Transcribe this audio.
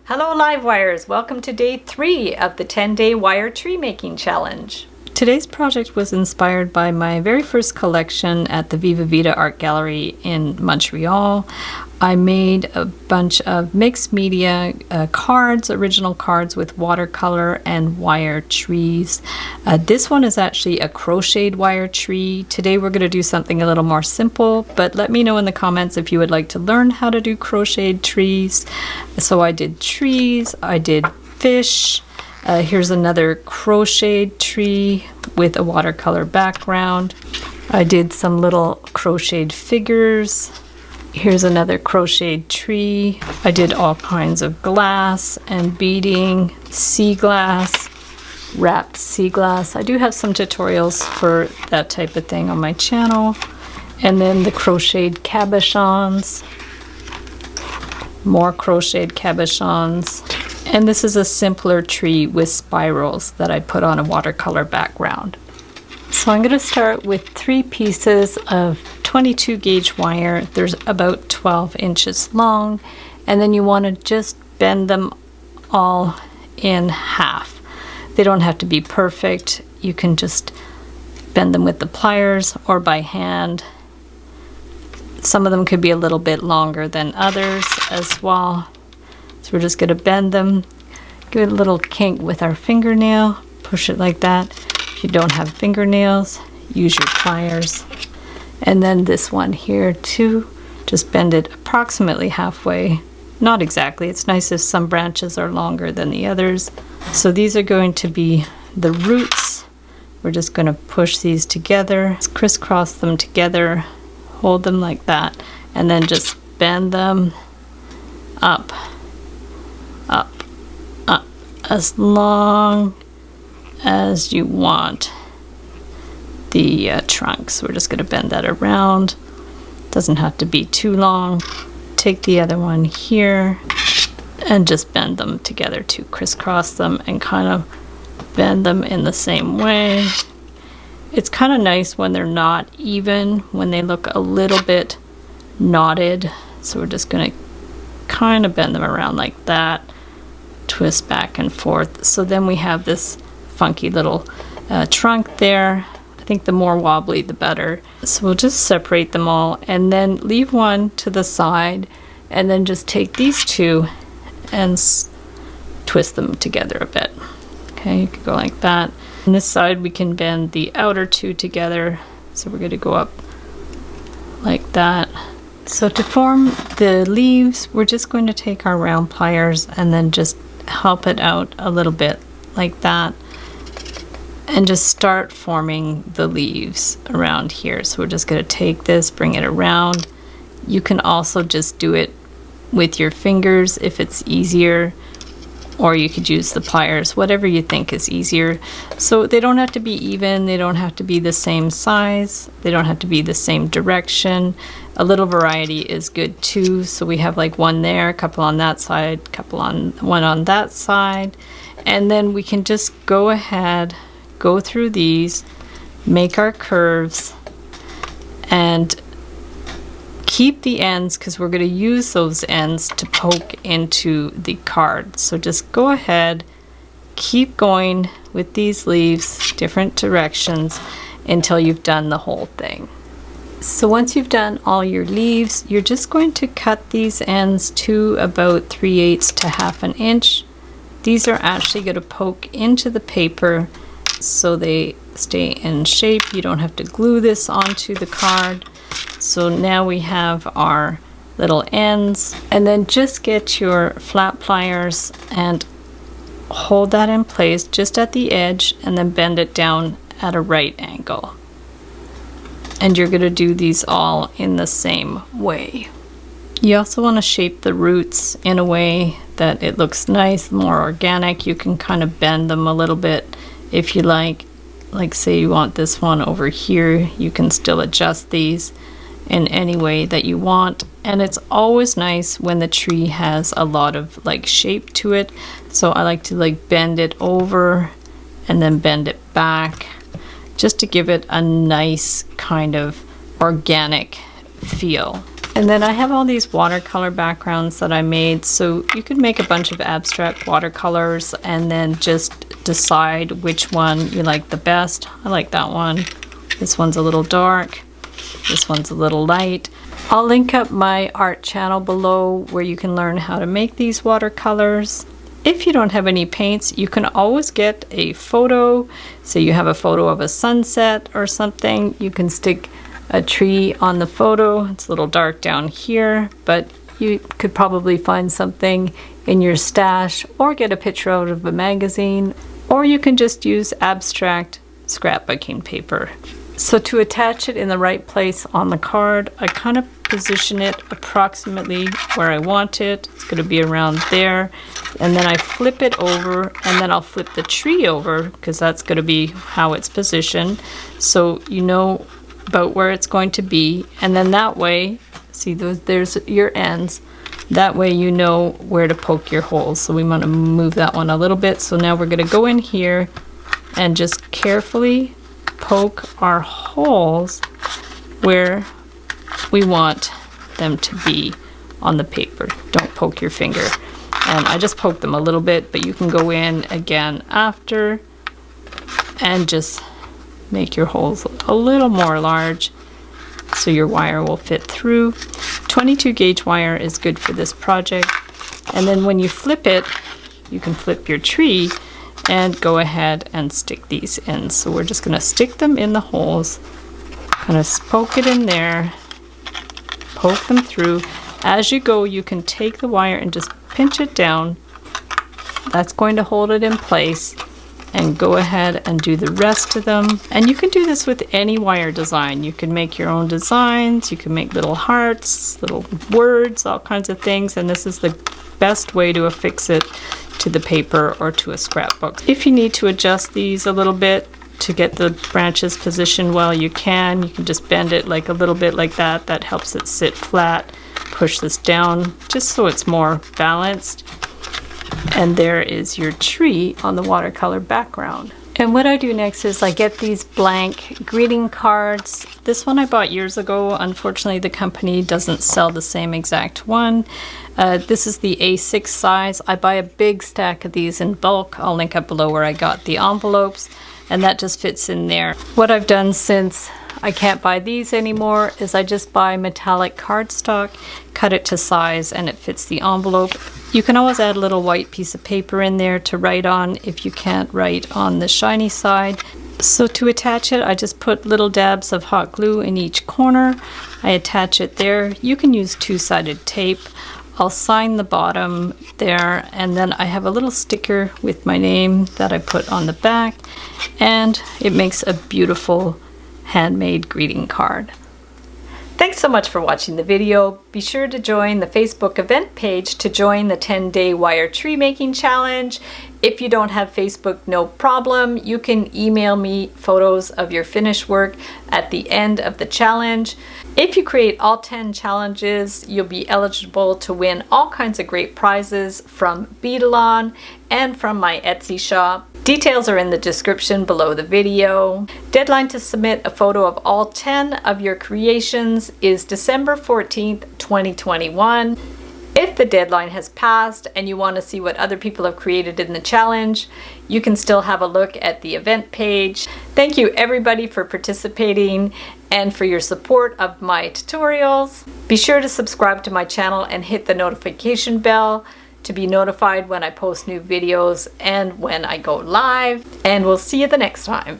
Hello Livewires, welcome to day 3 of the 10-day wire tree making challenge. Today's project was inspired by my very first collection at the Viva Vita Art Gallery in Montreal. I made a bunch of mixed media cards, original cards with watercolor and wire trees. This one is actually a crocheted wire tree. Today we're going to do something a little more simple, but let me know in the comments if you would like to learn how to do crocheted trees. So I did trees, I did fish. Here's another crocheted tree with a watercolor background. I did some little crocheted figures. Here's another crocheted tree. I did all kinds of glass and beading, sea glass, wrapped sea glass. I do have some tutorials for that type of thing on my channel. And then the crocheted cabochons, more crocheted cabochons. And this is a simpler tree with spirals that I put on a watercolor background. So I'm going to start with 3 pieces of 22 gauge wire. There's about 12 inches long, and then you want to just bend them all in half. They don't have to be perfect. You can just bend them with the pliers or by hand. Some of them could be a little bit longer than others as well. So we're just going to bend them, give it a little kink with our fingernail, push it like that. If you don't have fingernails, use your pliers. And then this one here too, just bend it approximately halfway. Not exactly, it's nice if some branches are longer than the others. So these are going to be the roots. We're just going to push these together, just crisscross them together, hold them like that, and then just bend them up, up, up, as long as you want the trunks. We're just going to bend that around. Doesn't have to be too long. Take the other one here and just bend them together to crisscross them and kind of bend them in the same way. It's kind of nice when they're not even, when they look a little bit knotted. So we're just going to kind of bend them around like that, twist back and forth. So then we have this funky little trunk there. I think the more wobbly the better. So we'll just separate them all and then leave one to the side, and then just take these two and twist them together a bit. Okay, you could go like that. On this side we can bend the outer two together. So we're going to go up like that. So to form the leaves, we're just going to take our round pliers and then just help it out a little bit like that, and just start forming the leaves around here. So we're just going to take this, bring it around. You can also just do it with your fingers if it's easier, or you could use the pliers, whatever you think is easier. So they don't have to be even, they don't have to be the same size, they don't have to be the same direction. A little variety is good too. So we have like one there, a couple on that side, one on that side, and then we can just go ahead, go through these, make our curves, and keep the ends because we're going to use those ends to poke into the card. So just go ahead, keep going with these leaves, different directions, until you've done the whole thing. So once you've done all your leaves, you're just going to cut these ends to about 3/8 to 1/2 inch. These are actually going to poke into the paper so they stay in shape. You don't have to glue this onto the card. So now we have our little ends, and then just get your flat pliers and hold that in place just at the edge, and then bend it down at a right angle. And you're going to do these all in the same way. You also want to shape the roots in a way that it looks nice, more organic. You can kind of bend them a little bit if you like. Like say you want this one over here, you can still adjust these in any way that you want. And it's always nice when the tree has a lot of like shape to it. So I like to like bend it over and then bend it back, just to give it a nice kind of organic feel. And then I have all these watercolor backgrounds that I made, so you could make a bunch of abstract watercolors and then just decide which one you like the best. I like that one. This one's a little dark. This one's a little light. I'll link up my art channel below where you can learn how to make these watercolors. If you don't have any paints, you can always get a photo. So you have a photo of a sunset or something. You can stick a tree on the photo. It's a little dark down here, but you could probably find something in your stash or get a picture out of a magazine, or you can just use abstract scrapbooking paper. So to attach it in the right place on the card, I kind of position it approximately where I want it. It's going to be around there. And then I flip it over, and then I'll flip the tree over because that's going to be how it's positioned. So you know about where it's going to be. And then that way, see there's your ends. That way you know where to poke your holes. So we want to move that one a little bit. So now we're going to go in here and just carefully poke our holes where we want them to be on the paper. Don't poke your finger. And I just poked them a little bit, but you can go in again after and just make your holes a little more large so your wire will fit through. 22 gauge wire is good for this project. And then when you flip it, you can flip your tree and go ahead and stick these in. So we're just going to stick them in the holes, kind of poke it in there, poke them through. As you go, you can take the wire and just pinch it down. That's going to hold it in place, and go ahead and do the rest of them. And you can do this with any wire design. You can make your own designs, you can make little hearts, little words, all kinds of things, and this is the best way to affix it to the paper or to a scrapbook. If you need to adjust these a little bit to get the branches positioned well, you can just bend it like a little bit like that. That helps it sit flat. Push this down just so it's more balanced. And there is your tree on the watercolor background. And what I do next is I get these blank greeting cards. This one I bought years ago. Unfortunately, the company doesn't sell the same exact one. This is the A6 size. I buy a big stack of these in bulk. I'll link up below where I got the envelopes, and that just fits in there. What I've done since I can't buy these anymore is I just buy metallic cardstock, cut it to size, and it fits the envelope. You can always add a little white piece of paper in there to write on if you can't write on the shiny side. So to attach it, I just put little dabs of hot glue in each corner. I attach it there. You can use two-sided tape. I'll sign the bottom there, and then I have a little sticker with my name that I put on the back, and it makes a beautiful handmade greeting card. Thanks so much for watching the video. Be sure to join the Facebook event page to join the 10-day wire tree making challenge. If you don't have Facebook, no problem. You can email me photos of your finished work at the end of the challenge. If you create all 10 challenges, you'll be eligible to win all kinds of great prizes from Beadalon and from my Etsy shop. Details are in the description below the video. Deadline to submit a photo of all 10 of your creations is December 14th, 2021. If the deadline has passed and you want to see what other people have created in the challenge, you can still have a look at the event page. Thank you everybody for participating and for your support of my tutorials. Be sure to subscribe to my channel and hit the notification bell to be notified when I post new videos and when I go live. And we'll see you the next time.